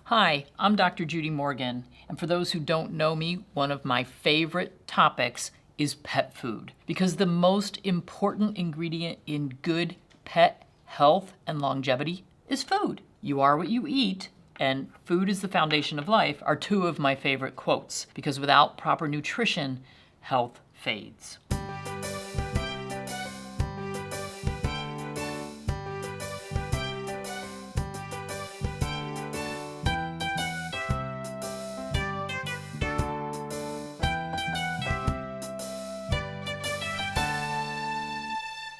Hi, I'm Dr. Judy Morgan, and for those who don't know me, one of my favorite topics is pet food, because the most important ingredient in good pet health and longevity is food. You are what you eat, and food is the foundation of life are two of my favorite quotes, because without proper nutrition, health fades.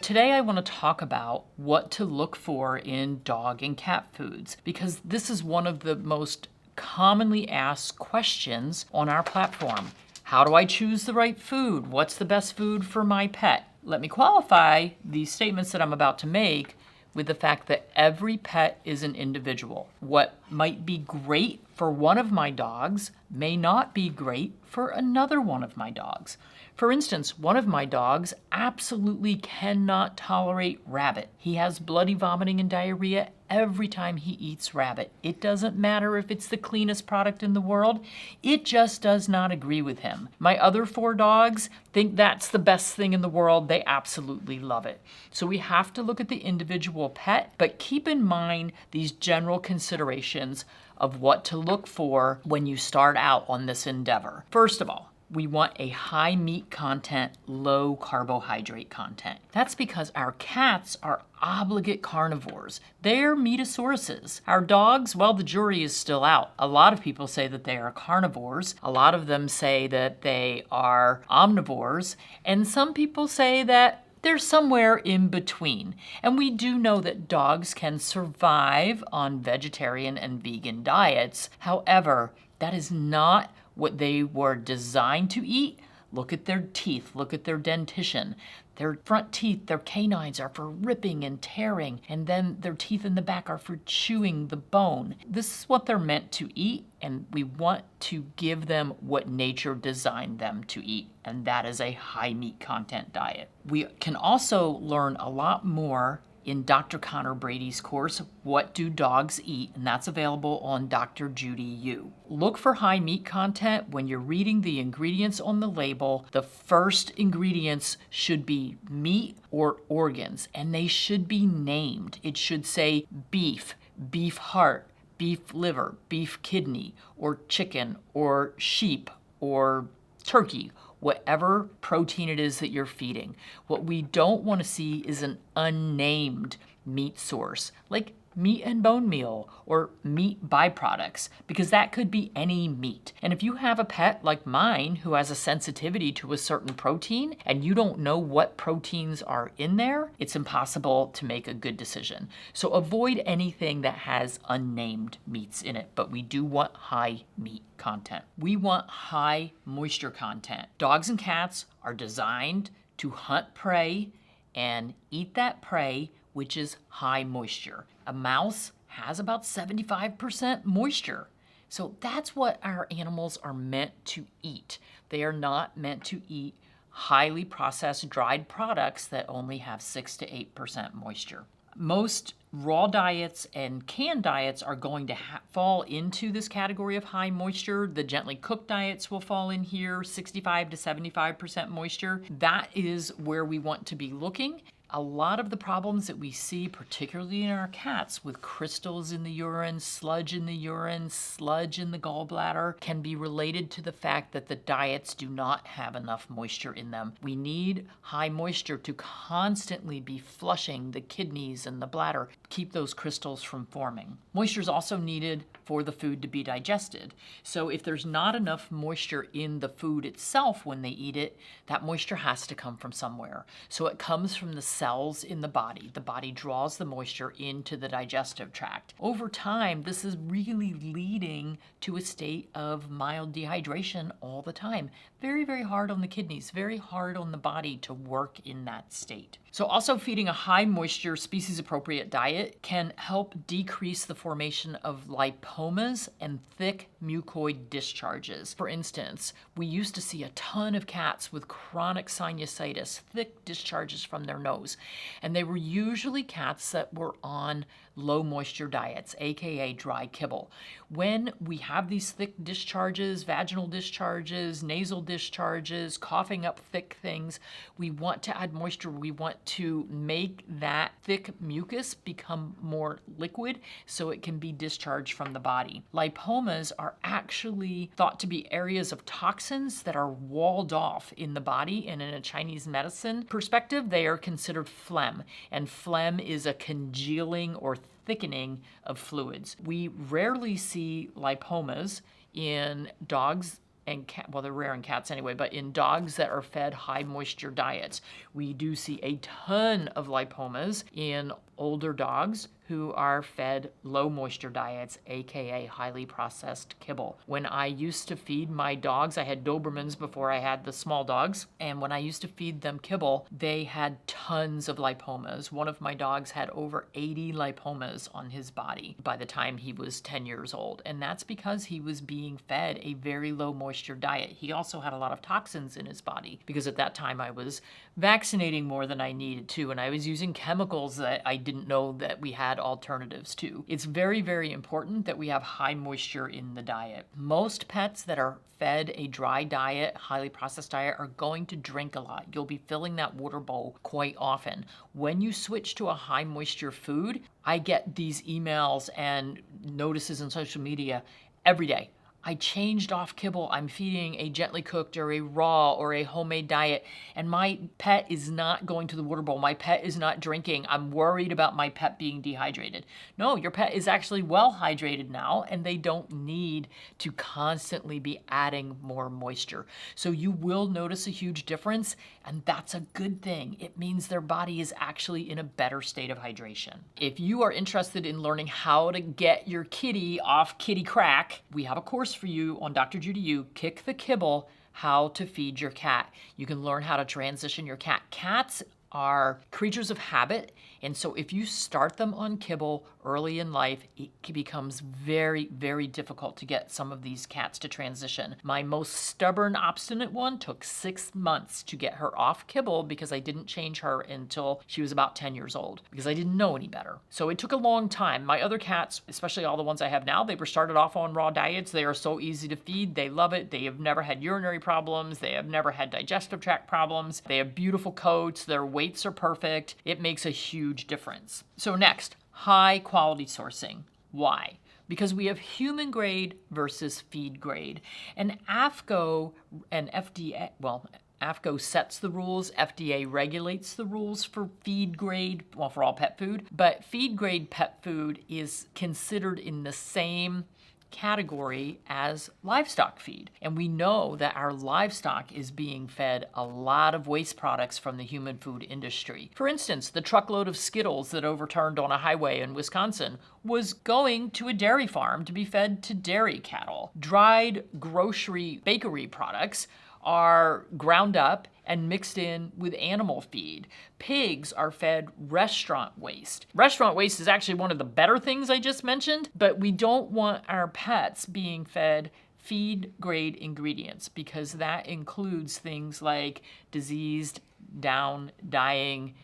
Today I want to talk about what to look for in dog and cat foods, because this is one of the most commonly asked questions on our platform. How do I choose the right food? What's the best food for my pet? Let me qualify these statements that I'm about to make with the fact that every pet is an individual. What might be great for one of my dogs may not be great for another one of my dogs. For instance, one of my dogs absolutely cannot tolerate rabbit. He has bloody vomiting and diarrhea every time he eats rabbit. It doesn't matter if it's the cleanest product in the world, it just does not agree with him. My other 4 dogs think that's the best thing in the world. They absolutely love it. So we have to look at the individual pet, but keep in mind these general considerations of what to look for when you start out on this endeavor. First of all, we want a high meat content, low carbohydrate content. That's because our cats are obligate carnivores. They're meatosauruses. Our dogs, well, the jury is still out. A lot of people say that they are carnivores. A lot of them say that they are omnivores. And some people say that they're somewhere in between. And we do know that dogs can survive on vegetarian and vegan diets. However, that is not what they were designed to eat. Look at their teeth, look at their dentition. Their front teeth, their canines are for ripping and tearing, and then their teeth in the back are for chewing the bone. This is what they're meant to eat, and we want to give them what nature designed them to eat, and that is a high meat content diet. We can also learn a lot more in Dr. Connor Brady's course, What Do Dogs Eat? And that's available on Dr. Judy U. Look for high meat content when you're reading the ingredients on the label. The first ingredients should be meat or organs, and they should be named. It should say beef, beef heart, beef liver, beef kidney, or chicken, or sheep, or turkey, whatever protein it is that you're feeding. What we don't want to see is an unnamed meat source, like meat and bone meal or meat byproducts, because that could be any meat. And if you have a pet like mine who has a sensitivity to a certain protein and you don't know what proteins are in there, it's impossible to make a good decision. So avoid anything that has unnamed meats in it, but we do want high meat content. We want high moisture content. Dogs and cats are designed to hunt prey and eat that prey, which is high moisture. A mouse has about 75% moisture. So that's what our animals are meant to eat. They are not meant to eat highly processed dried products that only have 6 to 8% moisture. Most raw diets and canned diets are going to fall into this category of high moisture. The gently cooked diets will fall in here, 65 to 75% moisture. That is where we want to be looking. A lot of the problems that we see, particularly in our cats, with crystals in the urine, sludge in the gallbladder, can be related to the fact that the diets do not have enough moisture in them. We need high moisture to constantly be flushing the kidneys and the bladder, keep those crystals from forming. Moisture is also needed for the food to be digested. So if there's not enough moisture in the food itself when they eat it, that moisture has to come from somewhere. So it comes from the cells in the body. The body draws the moisture into the digestive tract. Over time, this is really leading to a state of mild dehydration all the time. Very, very hard on the kidneys, very hard on the body to work in that state. So also feeding a high moisture, species appropriate diet can help decrease the formation of lipomas and thick mucoid discharges. For instance, we used to see a ton of cats with chronic sinusitis, thick discharges from their nose. those. And they were usually cats that were on low moisture diets, aka dry kibble. When we have these thick discharges, vaginal discharges, nasal discharges, coughing up thick things, we want to add moisture. We want to make that thick mucus become more liquid so it can be discharged from the body. Lipomas are actually thought to be areas of toxins that are walled off in the body, and in a Chinese medicine perspective, they are considered phlegm, and phlegm is a congealing or thickening of fluids. We rarely see lipomas in dogs and well, they're rare in cats anyway, but in dogs that are fed high moisture diets. We do see a ton of lipomas in older dogs who are fed low moisture diets, aka highly processed kibble. When I used to feed my dogs, I had Dobermans before I had the small dogs, and when I used to feed them kibble, they had tons of lipomas. One of my dogs had over 80 lipomas on his body by the time he was 10 years old, and that's because he was being fed a very low moisture diet. He also had a lot of toxins in his body because at that time I was vaccinating more than I needed to, and I was using chemicals that I didn't know that we had alternatives to. It's very, very important that we have high moisture in the diet. Most pets that are fed a dry diet, highly processed diet, are going to drink a lot. You'll be filling that water bowl quite often. When you switch to a high moisture food, I get these emails and notices on social media every day. I changed off kibble. I'm feeding a gently cooked or a raw or a homemade diet, and my pet is not going to the water bowl. My pet is not drinking. I'm worried about my pet being dehydrated. No, your pet is actually well hydrated now, and they don't need to constantly be adding more moisture. So you will notice a huge difference, and that's a good thing. It means their body is actually in a better state of hydration. If you are interested in learning how to get your kitty off kitty crack, we have a course for you on Dr. Judy U, Kick the Kibble, How to Feed Your Cat. You can learn how to transition your cat. Cats are creatures of habit, and so if you start them on kibble early in life, it becomes very, very difficult to get some of these cats to transition. My most stubborn, obstinate one took 6 months to get her off kibble because I didn't change her until she was about 10 years old because I didn't know any better. So it took a long time. My other cats, especially all the ones I have now, they were started off on raw diets. They are so easy to feed. They love it. They have never had urinary problems. They have never had digestive tract problems. They have beautiful coats. Their weights are perfect. It makes a huge difference. So next, high quality sourcing. Why? Because we have human grade versus feed grade. And AAFCO and FDA, well, AAFCO sets the rules, FDA regulates the rules for feed grade, well, for all pet food, but feed grade pet food is considered in the same category as livestock feed. And we know that our livestock is being fed a lot of waste products from the human food industry. For instance, the truckload of Skittles that overturned on a highway in Wisconsin was going to a dairy farm to be fed to dairy cattle. Dried grocery bakery products are ground up and mixed in with animal feed. Pigs are fed restaurant waste. Restaurant waste is actually one of the better things I just mentioned, but we don't want our pets being fed feed grade ingredients because that includes things like diseased, down, dying,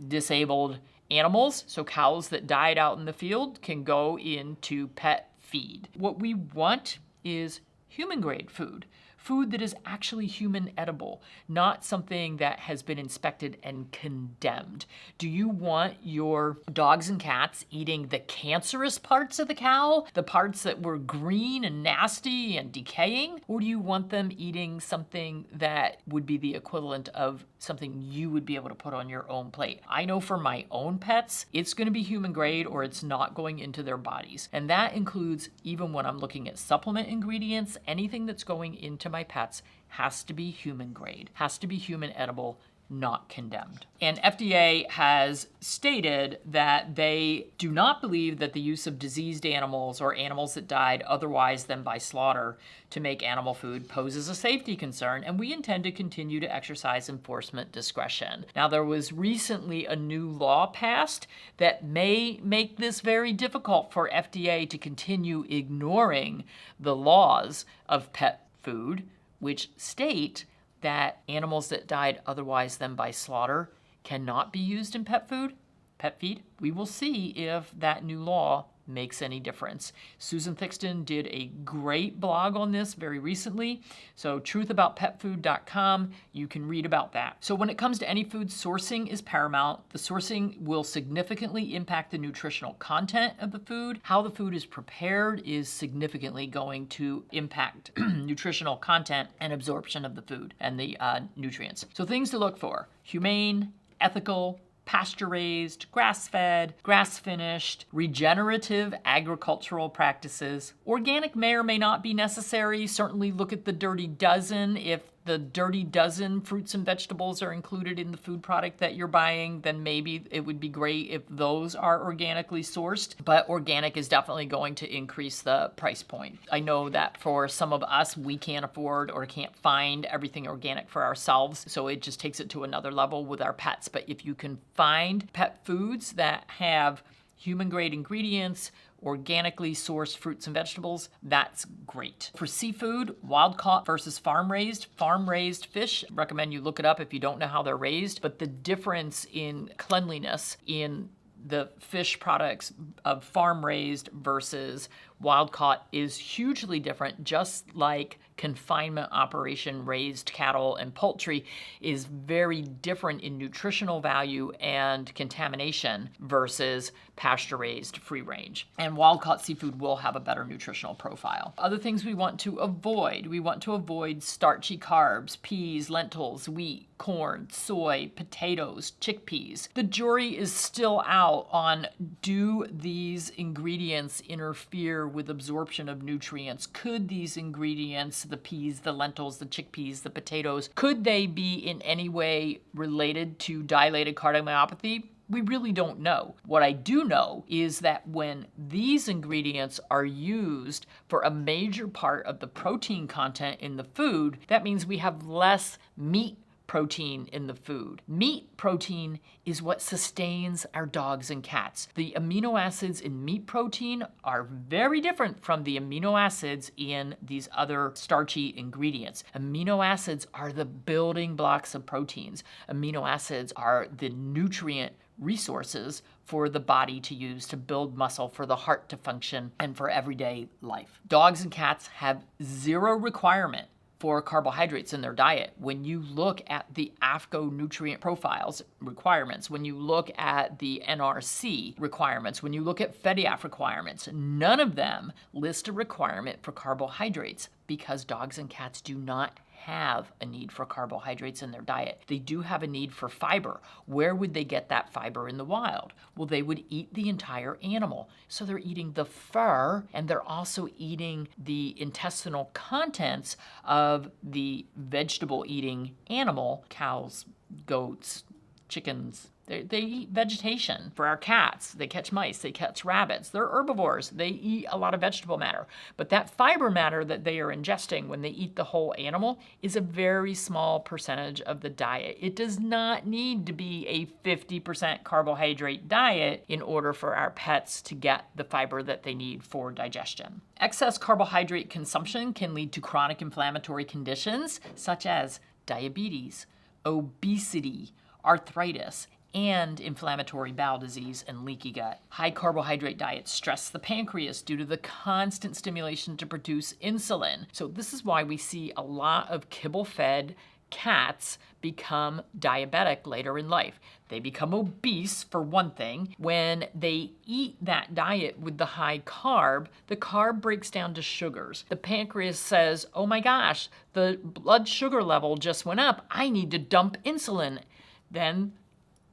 disabled animals. So cows that died out in the field can go into pet feed. What we want is human grade food. Food that is actually human edible, not something that has been inspected and condemned. Do you want your dogs and cats eating the cancerous parts of the cow, the parts that were green and nasty and decaying? Or do you want them eating something that would be the equivalent of something you would be able to put on your own plate? I know for my own pets, it's going to be human grade or it's not going into their bodies. And that includes even when I'm looking at supplement ingredients, anything that's going into my pets has to be human grade, has to be human edible, not condemned. And FDA has stated that they do not believe that the use of diseased animals or animals that died otherwise than by slaughter to make animal food poses a safety concern, and we intend to continue to exercise enforcement discretion. Now, there was recently a new law passed that may make this very difficult for FDA to continue ignoring the laws of pet food, which state that animals that died otherwise than by slaughter cannot be used in pet feed. We will see if that new law makes any difference. Susan Thixton did a great blog on this very recently. So truthaboutpetfood.com, you can read about that. So when it comes to any food, sourcing is paramount. The sourcing will significantly impact the nutritional content of the food. How the food is prepared is significantly going to impact nutritional content and absorption of the food and the nutrients. So things to look for: humane, ethical, pasture-raised, grass-fed, grass-finished, regenerative agricultural practices. Organic may or may not be necessary. Certainly look at the Dirty Dozen. If the Dirty Dozen fruits and vegetables are included in the food product that you're buying, then maybe it would be great if those are organically sourced. But organic is definitely going to increase the price point. I know that for some of us, we can't afford or can't find everything organic for ourselves, so it just takes it to another level with our pets. But if you can find pet foods that have human-grade ingredients, organically sourced fruits and vegetables, that's great. For seafood, wild-caught versus farm-raised. Farm-raised fish, recommend you look it up if you don't know how they're raised, but the difference in cleanliness in the fish products of farm-raised versus wild-caught is hugely different, just like confinement operation raised cattle and poultry is very different in nutritional value and contamination versus pasture-raised free range. And wild-caught seafood will have a better nutritional profile. Other things we want to avoid. We want to avoid starchy carbs, peas, lentils, wheat, corn, soy, potatoes, chickpeas. The jury is still out on, do these ingredients interfere with absorption of nutrients? Could these ingredients, the peas, the lentils, the chickpeas, the potatoes, could they be in any way related to dilated cardiomyopathy? We really don't know. What I do know is that when these ingredients are used for a major part of the protein content in the food, that means we have less meat protein in the food. Meat protein is what sustains our dogs and cats. The amino acids in meat protein are very different from the amino acids in these other starchy ingredients. Amino acids are the building blocks of proteins. Amino acids are the nutrient resources for the body to use to build muscle, for the heart to function, and for everyday life. Dogs and cats have zero requirement for carbohydrates in their diet. When you look at the AFCO nutrient profiles requirements, when you look at the NRC requirements, when you look at FEDIAF requirements, none of them list a requirement for carbohydrates because dogs and cats do not have a need for carbohydrates in their diet. They do have a need for fiber. Where would they get that fiber in the wild? Well, they would eat the entire animal. So they're eating the fur, and they're also eating the intestinal contents of the vegetable-eating animal, cows, goats, chickens. They eat vegetation. For our cats, they catch mice, they catch rabbits. They're herbivores. They eat a lot of vegetable matter. But that fiber matter that they are ingesting when they eat the whole animal is a very small percentage of the diet. It does not need to be a 50% carbohydrate diet in order for our pets to get the fiber that they need for digestion. Excess carbohydrate consumption can lead to chronic inflammatory conditions such as diabetes, obesity, arthritis, and inflammatory bowel disease and leaky gut. High carbohydrate diets stress the pancreas due to the constant stimulation to produce insulin. So this is why we see a lot of kibble-fed cats become diabetic later in life. They become obese, for one thing. When they eat that diet with the high carb, the carb breaks down to sugars. The pancreas says, oh my gosh, the blood sugar level just went up. I need to dump insulin. Then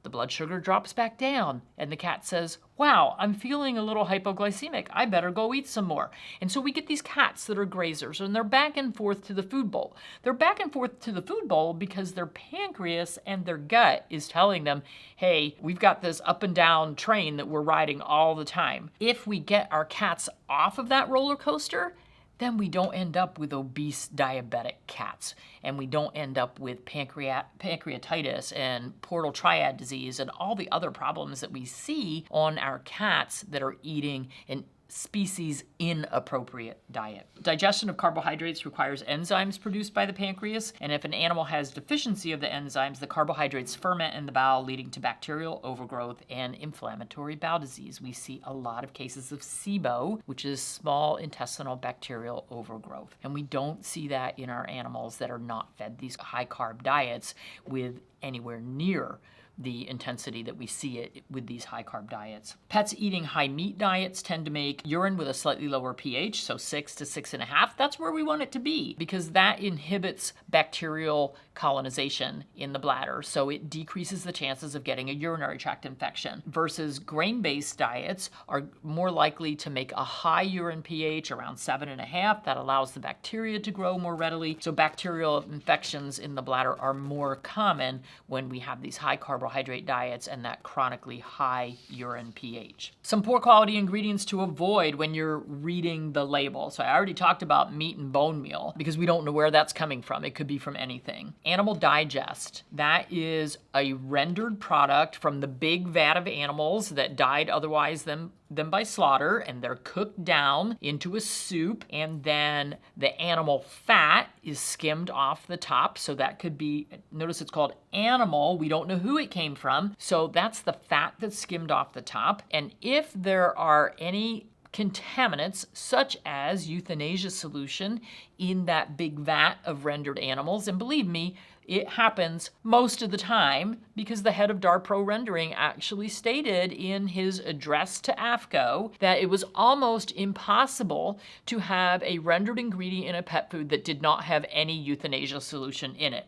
the blood sugar drops back down, and the cat says, wow, I'm feeling a little hypoglycemic. I better go eat some more. And so we get these cats that are grazers, and they're back and forth to the food bowl. They're back and forth to the food bowl because their pancreas and their gut is telling them, hey, we've got this up and down train that we're riding all the time. If we get our cats off of that roller coaster, then we don't end up with obese diabetic cats, and we don't end up with pancreatitis and portal triad disease and all the other problems that we see on our cats that are eating an species inappropriate diet. Digestion of carbohydrates requires enzymes produced by the pancreas, and if an animal has deficiency of the enzymes, the carbohydrates ferment in the bowel, leading to bacterial overgrowth and inflammatory bowel disease. We see a lot of cases of SIBO, which is small intestinal bacterial overgrowth, and we don't see that in our animals that are not fed these high carb diets with anywhere near the intensity that we see it with these high carb diets. Pets eating high meat diets tend to make urine with a slightly lower pH, so 6 to 6.5. That's where we want it to be because that inhibits bacterial colonization in the bladder, so it decreases the chances of getting a urinary tract infection. Versus grain-based diets are more likely to make a high urine pH around 7.5. That allows the bacteria to grow more readily, so bacterial infections in the bladder are more common when we have these high carbohydrate diets and that chronically high urine pH. Some poor quality ingredients to avoid when you're reading the label. So I already talked about meat and bone meal because we don't know where that's coming from. It could be from anything. Animal digest, that is a rendered product from the big vat of animals that died otherwise than by slaughter, and they're cooked down into a soup, and then the animal fat is skimmed off the top. So that could be, notice it's called animal, we don't know who it came from, so that's the fat that's skimmed off the top. And if there are any contaminants such as euthanasia solution in that big vat of rendered animals, and believe me, it happens most of the time because the head of Darpro Rendering actually stated in his address to AFCO that it was almost impossible to have a rendered ingredient in a pet food that did not have any euthanasia solution in it.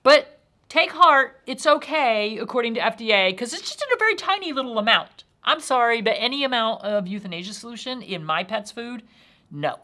But take heart, it's okay according to FDA because it's just in a very tiny little amount. I'm sorry, but any amount of euthanasia solution in my pet's food, no.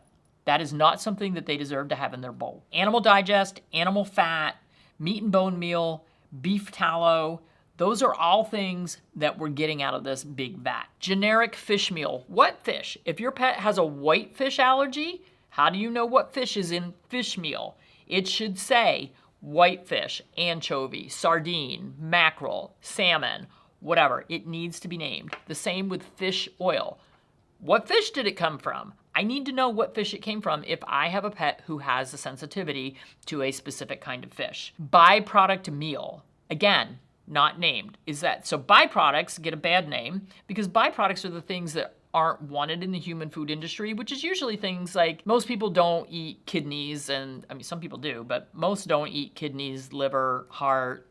That is not something that they deserve to have in their bowl. Animal digest, animal fat, meat and bone meal, beef tallow, those are all things that we're getting out of this big vat. Generic fish meal. What fish? If your pet has a white fish allergy, how do you know what fish is in fish meal? It should say whitefish, anchovy, sardine, mackerel, salmon, whatever. It needs to be named. The same with fish oil. What fish did it come from? I need to know what fish it came from if I have a pet who has a sensitivity to a specific kind of fish. Byproduct meal, again, not named. Is that so? Byproducts get a bad name because byproducts are the things that aren't wanted in the human food industry, which is usually things like most people don't eat kidneys, and I mean some people do, but most don't eat kidneys, liver, heart,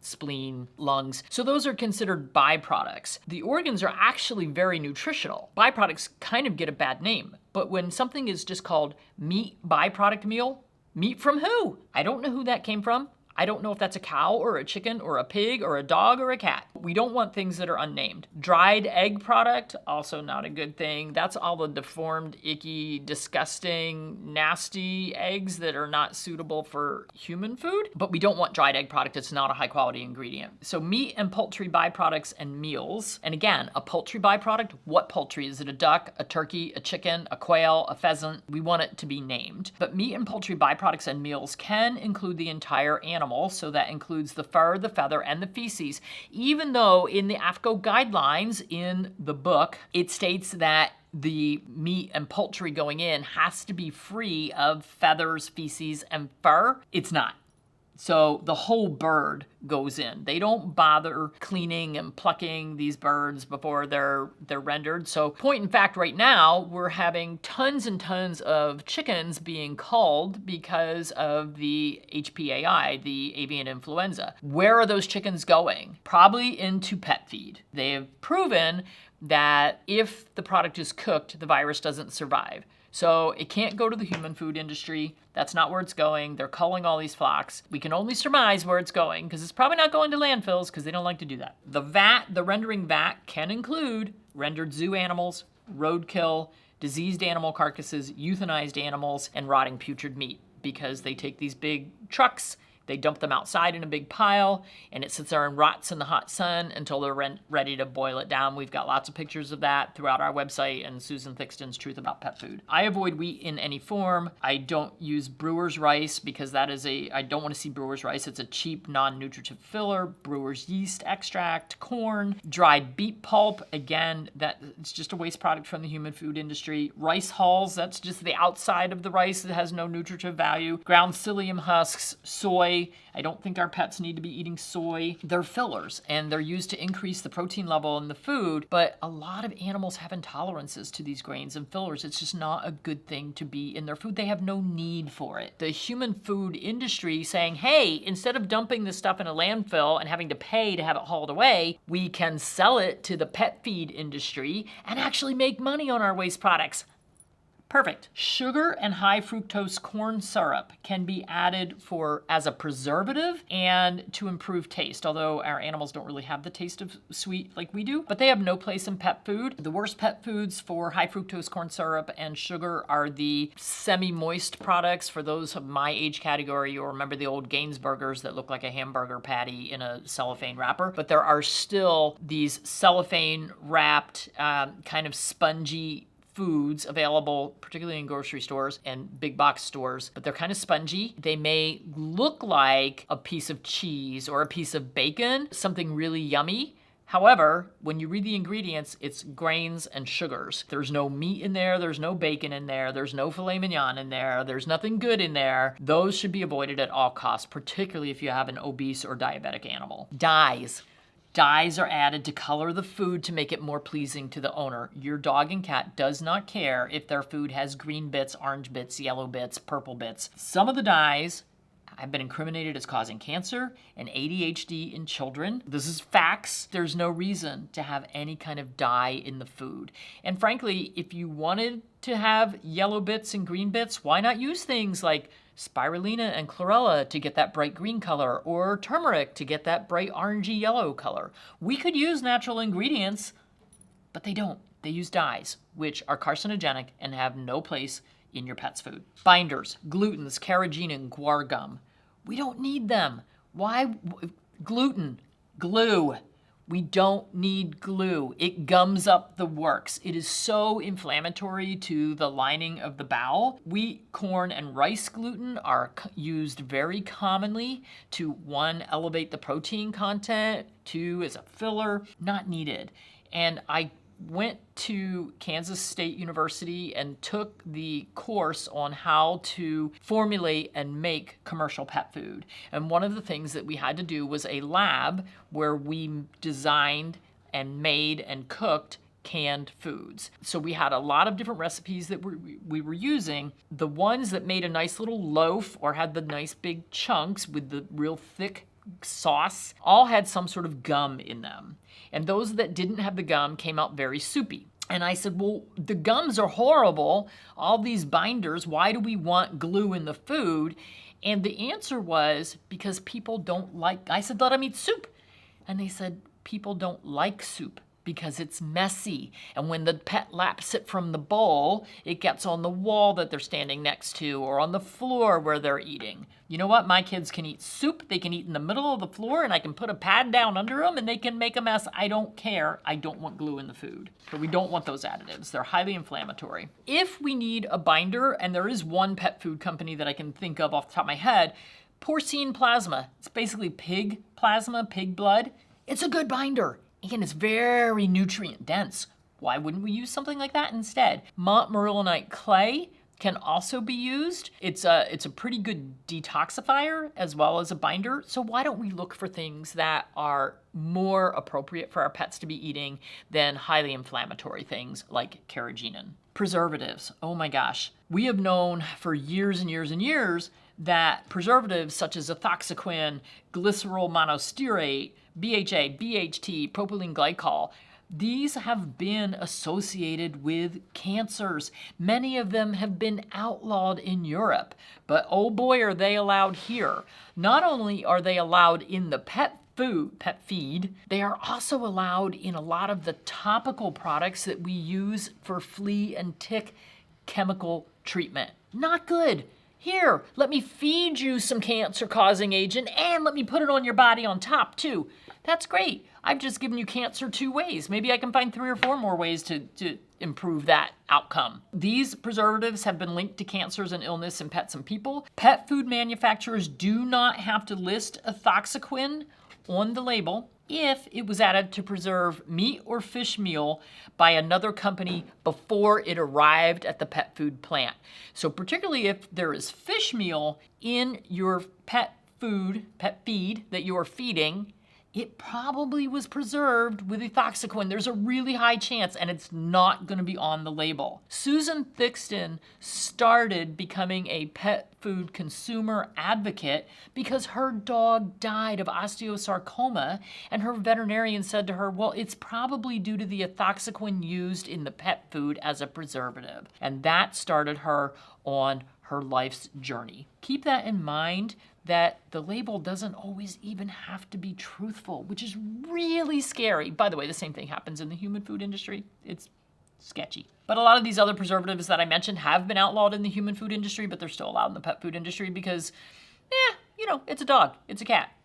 spleen, lungs. So those are considered byproducts. The organs are actually very nutritional. Byproducts kind of get a bad name, but when something is just called meat byproduct meal, meat from who? I don't know who that came from. I don't know if that's a cow or a chicken or a pig or a dog or a cat. We don't want things that are unnamed. Dried egg product, also not a good thing. That's all the deformed, icky, disgusting, nasty eggs that are not suitable for human food. But we don't want dried egg product. It's not a high quality ingredient. So meat and poultry byproducts and meals. And again, a poultry byproduct, what poultry? Is it a duck, a turkey, a chicken, a quail, a pheasant? We want it to be named. But meat and poultry byproducts and meals can include the entire animal. So that includes the fur, the feather, and the feces. Even though in the AFCO guidelines in the book, it states that the meat and poultry going in has to be free of feathers, feces, and fur, it's not. So the whole bird goes in. They don't bother cleaning and plucking these birds before they're rendered. So point in fact, right now, we're having tons and tons of chickens being culled because of the HPAI, the avian influenza. Where are those chickens going? Probably into pet feed. They have proven that if the product is cooked, the virus doesn't survive. So it can't go to the human food industry. That's not where it's going. They're culling all these flocks. We can only surmise where it's going because it's probably not going to landfills because they don't like to do that. The rendering vat can include rendered zoo animals, roadkill, diseased animal carcasses, euthanized animals, and rotting putrid meat because they take these big trucks, They dump them outside in a big pile, and it sits there and rots in the hot sun until they're ready to boil it down. We've got lots of pictures of that throughout our website and Susan Thixton's Truth About Pet Food. I avoid wheat in any form. I don't use brewer's rice because I don't want to see brewer's rice. It's a cheap, non-nutritive filler. Brewer's yeast extract, corn, dried beet pulp. Again, it's just a waste product from the human food industry. Rice hulls, that's just the outside of the rice that has no nutritive value. Ground psyllium husks, soy. I don't think our pets need to be eating soy. They're fillers, and they're used to increase the protein level in the food, but a lot of animals have intolerances to these grains and fillers. It's just not a good thing to be in their food. They have no need for it. The human food industry saying, hey, instead of dumping this stuff in a landfill and having to pay to have it hauled away, we can sell it to the pet feed industry and actually make money on our waste products. Perfect. Sugar and high fructose corn syrup can be added as a preservative and to improve taste, although our animals don't really have the taste of sweet like we do, but they have no place in pet food. The worst pet foods for high fructose corn syrup and sugar are the semi-moist products. For those of my age category, you'll remember the old Gaines burgers that look like a hamburger patty in a cellophane wrapper, but there are still these cellophane wrapped kind of spongy foods available, particularly in grocery stores and big box stores, but they're kind of spongy. They may look like a piece of cheese or a piece of bacon, something really yummy. However, when you read the ingredients, it's grains and sugars. There's no meat in there, there's no bacon in there, there's no filet mignon in there, there's nothing good in there. Those should be avoided at all costs, particularly if you have an obese or diabetic animal. Dyes. Dyes are added to color the food to make it more pleasing to the owner. Your dog and cat does not care if their food has green bits, orange bits, yellow bits, purple bits. Some of the dyes have been incriminated as causing cancer and ADHD in children. This is facts. There's no reason to have any kind of dye in the food. And frankly, if you wanted to have yellow bits and green bits, why not use things like spirulina and chlorella to get that bright green color, or turmeric to get that bright orangey yellow color? We could use natural ingredients, but they don't. They use dyes, which are carcinogenic and have no place in your pet's food. Binders, glutens, carrageenan, guar gum. We don't need them. Why? Gluten, glue. We don't need glue. It gums up the works. It is so inflammatory to the lining of the bowel. Wheat, corn, and rice gluten are used very commonly to, 1, elevate the protein content, 2, as a filler. Not needed. And I went to Kansas State University and took the course on how to formulate and make commercial pet food. And one of the things that we had to do was a lab where we designed and made and cooked canned foods. So we had a lot of different recipes that we were using. The ones that made a nice little loaf or had the nice big chunks with the real thick sauce all had some sort of gum in them. And those that didn't have the gum came out very soupy. And I said, well, the gums are horrible. All these binders, why do we want glue in the food? And the answer was because people don't like, I said, let them eat soup. And they said, people don't like soup because it's messy. And when the pet laps it from the bowl, it gets on the wall that they're standing next to or on the floor where they're eating. You know what? My kids can eat soup. They can eat in the middle of the floor, and I can put a pad down under them and they can make a mess. I don't care. I don't want glue in the food. But we don't want those additives. They're highly inflammatory. If we need a binder, and there is one pet food company that I can think of off the top of my head, porcine plasma. It's basically pig plasma, pig blood. It's a good binder. And it's very nutrient dense. Why wouldn't we use something like that instead? Montmorillonite clay can also be used. It's a pretty good detoxifier as well as a binder. So why don't we look for things that are more appropriate for our pets to be eating than highly inflammatory things like carrageenan. Preservatives, oh my gosh. We have known for years and years and years that preservatives such as ethoxyquin, glycerol monostearate, BHA, BHT, propylene glycol, these have been associated with cancers. Many of them have been outlawed in Europe, but oh boy, are they allowed here. Not only are they allowed in the pet feed, they are also allowed in a lot of the topical products that we use for flea and tick chemical treatment. Not good. Here, let me feed you some cancer-causing agent and let me put it on your body on top too. That's great. I've just given you cancer 2 ways. Maybe I can find 3 or 4 more ways to improve that outcome. These preservatives have been linked to cancers and illness in pets and people. Pet food manufacturers do not have to list ethoxyquin on the label if it was added to preserve meat or fish meal by another company before it arrived at the pet food plant. So particularly if there is fish meal in your pet feed that you are feeding, it probably was preserved with ethoxyquin. There's a really high chance, and it's not going to be on the label. Susan Thixton started becoming a pet food consumer advocate because her dog died of osteosarcoma, and her veterinarian said to her, well, it's probably due to the ethoxyquin used in the pet food as a preservative. And that started her on her life's journey. Keep that in mind, that the label doesn't always even have to be truthful, which is really scary. By the way, the same thing happens in the human food industry. It's sketchy. But a lot of these other preservatives that I mentioned have been outlawed in the human food industry, but they're still allowed in the pet food industry because, it's a dog, it's a cat.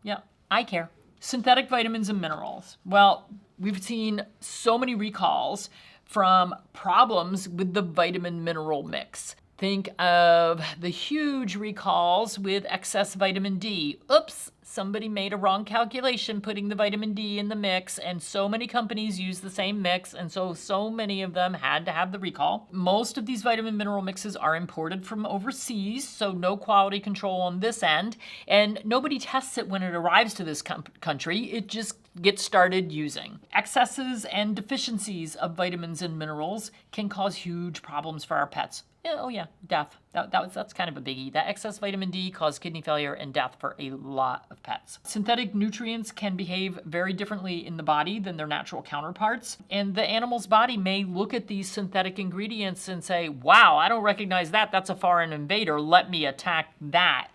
Yeah, I care. Synthetic vitamins and minerals. Well, we've seen so many recalls from problems with the vitamin mineral mix. Think of the huge recalls with excess vitamin D. Oops, somebody made a wrong calculation putting the vitamin D in the mix, and so many companies use the same mix, and so many of them had to have the recall. Most of these vitamin mineral mixes are imported from overseas, so no quality control on this end, and nobody tests it when it arrives to this country. It just gets started using. Excesses and deficiencies of vitamins and minerals can cause huge problems for our pets. Oh yeah, death. That's kind of a biggie. That excess vitamin D caused kidney failure and death for a lot of pets. Synthetic nutrients can behave very differently in the body than their natural counterparts. And the animal's body may look at these synthetic ingredients and say, wow, I don't recognize that. That's a foreign invader. Let me attack that.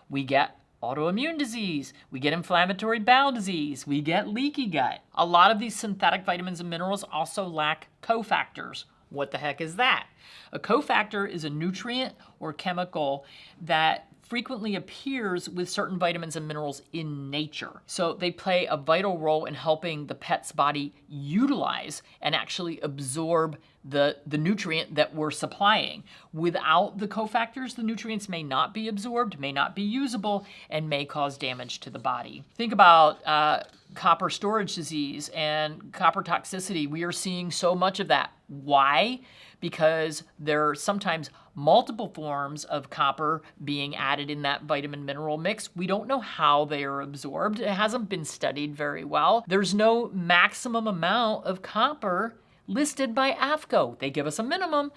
We get autoimmune disease, we get inflammatory bowel disease, we get leaky gut. A lot of these synthetic vitamins and minerals also lack cofactors. What the heck is that? A cofactor is a nutrient or chemical that frequently appears with certain vitamins and minerals in nature. So they play a vital role in helping the pet's body utilize and actually absorb the nutrient that we're supplying. Without the cofactors, the nutrients may not be absorbed, may not be usable, and may cause damage to the body. Think about copper storage disease and copper toxicity. We are seeing so much of that. Why? Because there are sometimes multiple forms of copper being added in that vitamin mineral mix. We don't know how they are absorbed. It hasn't been studied very well. There's no maximum amount of copper listed by AFCO. They give us a minimum,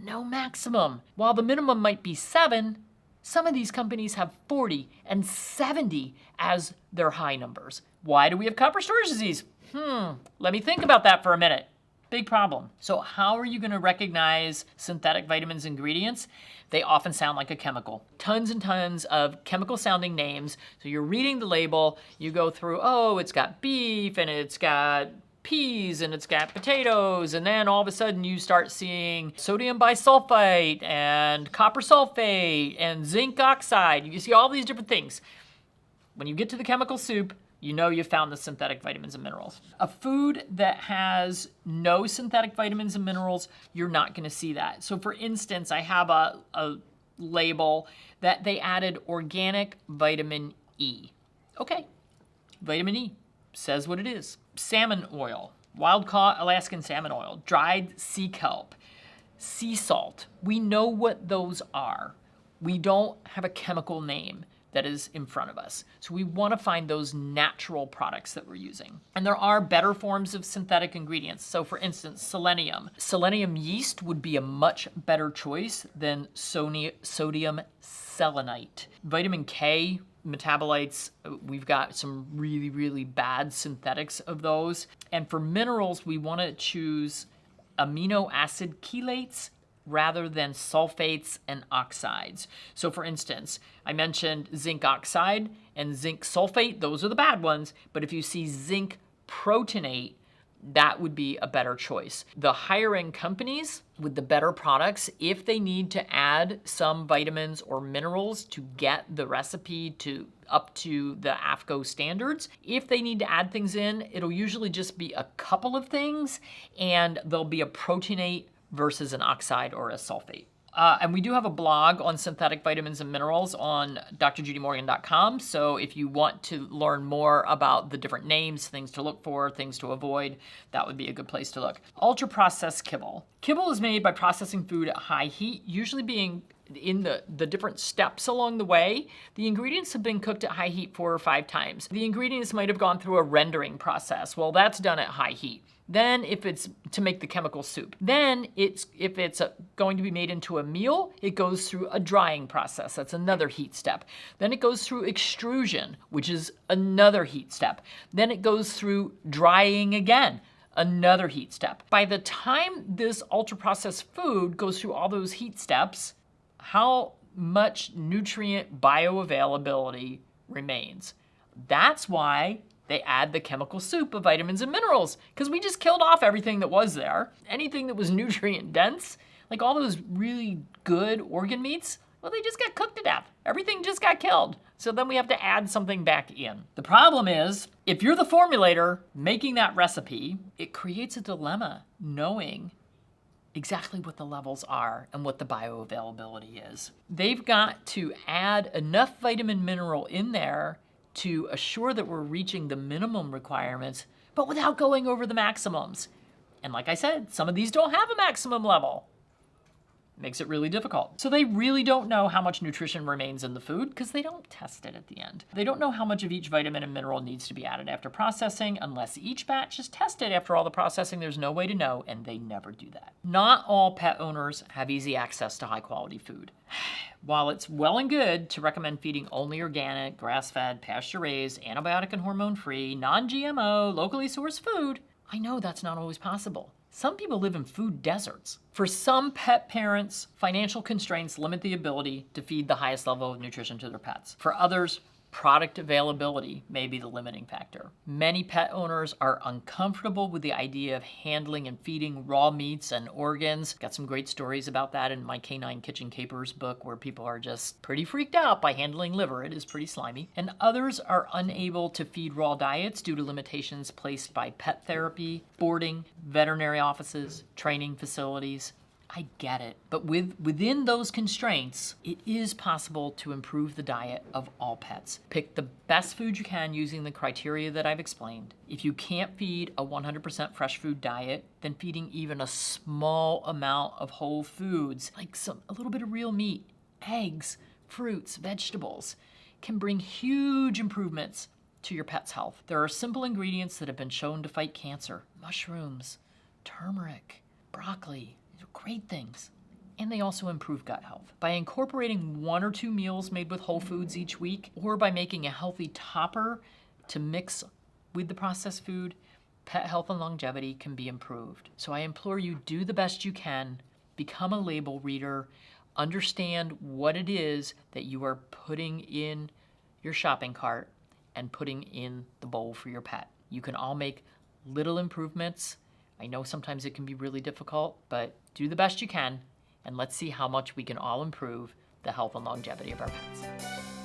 no maximum. While the minimum might be 7, some of these companies have 40 and 70 as their high numbers. Why do we have copper storage disease? Let me think about that for a minute. Big problem. So how are you going to recognize synthetic vitamins ingredients? They often sound like a chemical. Tons and tons of chemical sounding names. So you're reading the label, you go through, oh, it's got beef and it's got peas and it's got potatoes, and then all of a sudden you start seeing sodium bisulfite and copper sulfate and zinc oxide. You see all these different things. When you get to the chemical soup, you know you found the synthetic vitamins and minerals. A food that has no synthetic vitamins and minerals, you're not going to see that. So for instance, I have a label that they added organic vitamin E. Okay, vitamin E says what it is. Salmon oil, wild-caught Alaskan salmon oil, dried sea kelp, sea salt. We know what those are. We don't have a chemical name that is in front of us. So we want to find those natural products that we're using. And there are better forms of synthetic ingredients. So for instance, selenium. Selenium yeast would be a much better choice than sodium selenite. Vitamin K metabolites, we've got some really, really bad synthetics of those. And for minerals, we want to choose amino acid chelates rather than sulfates and oxides. So for instance, I mentioned zinc oxide and zinc sulfate, those are the bad ones, but if you see zinc proteinate, that would be a better choice. The higher end companies with the better products, if they need to add some vitamins or minerals to get the recipe up to the AFCO standards, if they need to add things in, it'll usually just be a couple of things, and there'll be a proteinate versus an oxide or a sulfate. And we do have a blog on synthetic vitamins and minerals on drjudymorgan.com. So if you want to learn more about the different names, things to look for, things to avoid, that would be a good place to look. Ultra-processed kibble. Kibble is made by processing food at high heat, usually being in the different steps along the way. The ingredients have been cooked at high heat 4 or 5 times. The ingredients might have gone through a rendering process. Well, that's done at high heat. Then if it's to make the chemical soup, then if it's going to be made into a meal, it goes through a drying process. That's another heat step. Then it goes through extrusion, which is another heat step. Then it goes through drying again, another heat step. By the time this ultra-processed food goes through all those heat steps, how much nutrient bioavailability remains? That's why they add the chemical soup of vitamins and minerals, because we just killed off everything that was there. Anything that was nutrient dense, like all those really good organ meats, well, they just got cooked to death. Everything just got killed. So then we have to add something back in. The problem is, if you're the formulator making that recipe, it creates a dilemma knowing exactly what the levels are and what the bioavailability is. They've got to add enough vitamin mineral in there to assure that we're reaching the minimum requirements, but without going over the maximums. And like I said, some of these don't have a maximum level. Makes it really difficult. So they really don't know how much nutrition remains in the food because they don't test it at the end. They don't know how much of each vitamin and mineral needs to be added after processing. Unless each batch is tested after all the processing, there's no way to know, and they never do that. Not all pet owners have easy access to high quality food. While it's well and good to recommend feeding only organic, grass-fed, pasture-raised, antibiotic and hormone-free, non-GMO, locally sourced food, I know that's not always possible. Some people live in food deserts. For some pet parents, financial constraints limit the ability to feed the highest level of nutrition to their pets. For others, product availability may be the limiting factor. Many pet owners are uncomfortable with the idea of handling and feeding raw meats and organs. Got some great stories about that in my Canine Kitchen Capers book, where people are just pretty freaked out by handling liver. It is pretty slimy. And others are unable to feed raw diets due to limitations placed by pet therapy, boarding, veterinary offices, training facilities. I get it, but within those constraints, it is possible to improve the diet of all pets. Pick the best food you can using the criteria that I've explained. If you can't feed a 100% fresh food diet, then feeding even a small amount of whole foods, like a little bit of real meat, eggs, fruits, vegetables, can bring huge improvements to your pet's health. There are simple ingredients that have been shown to fight cancer: mushrooms, turmeric, broccoli. Great things. And they also improve gut health. By incorporating 1 or 2 meals made with whole foods each week, or by making a healthy topper to mix with the processed food, pet health and longevity can be improved. So I implore you, do the best you can, become a label reader, understand what it is that you are putting in your shopping cart and putting in the bowl for your pet. You can all make little improvements. I know sometimes it can be really difficult, but do the best you can, and let's see how much we can all improve the health and longevity of our pets.